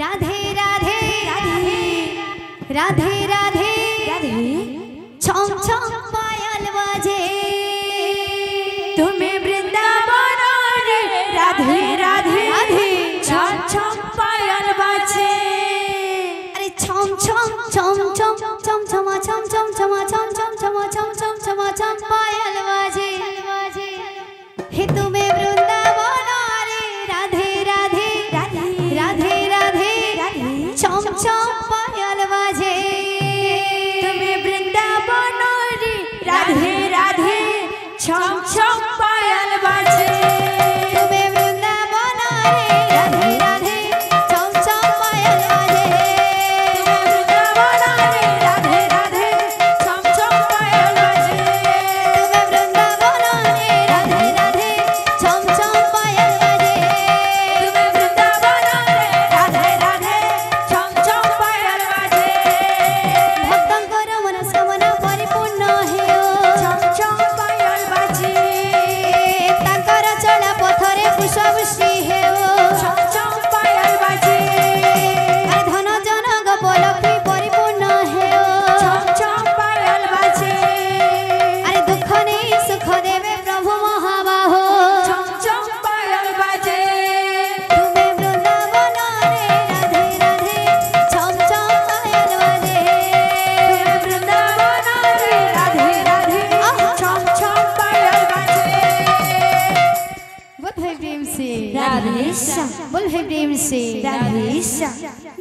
राधे राधे राधे राधे राधे राधे छम छम पायल बाजे तुम्हें वृंदावन रे राधे राधे राधे छम छम पायल बाजे। अरे छम छम छम छम छम छम छम छम छम छम छम छम छम छम छम छम पायल बाजे हे तुम्हें वृंदावन रे राधे राधे राधे राधे छम छम पायल बाजे तुम्हें वृंदावन रे राधे राधे छम छम पायल बाजे। तुम्हें वृंदावन रे राधे राधे छम छम पायल बाजे वृंदावन रे राधे राधे छम छम पायल बाजे। तुम्हें वृंदावन रे राधे राधे छम छम पायल बाजे तुम्हें वृंदावन रे राधे राधे छम छम पायल बाजे। भक्तंकर मनस्कामना परिपूर्ण हेओ छम छम पायल बाजे। तांकर चला पथरे पुष्पवृष्टि हेओ छम छम पायल बाजे। अरे धन जन गोपलक्ष्मी परिपूर्ण हेओ छम छम पायल बाजे। अरे दुख नहीं सुख देवे प्रभु महाबाहो छम छम पायल बाजे। तुम्हें वृंदावन रे राधे राधे छम छम पायल बाजे तुम्हें वृंदावन रे राधे राधे छम छम पायल बाजे। बोल भाई प्रेम से राधे श्याम। बोल भाई प्रेम से राधे श्याम।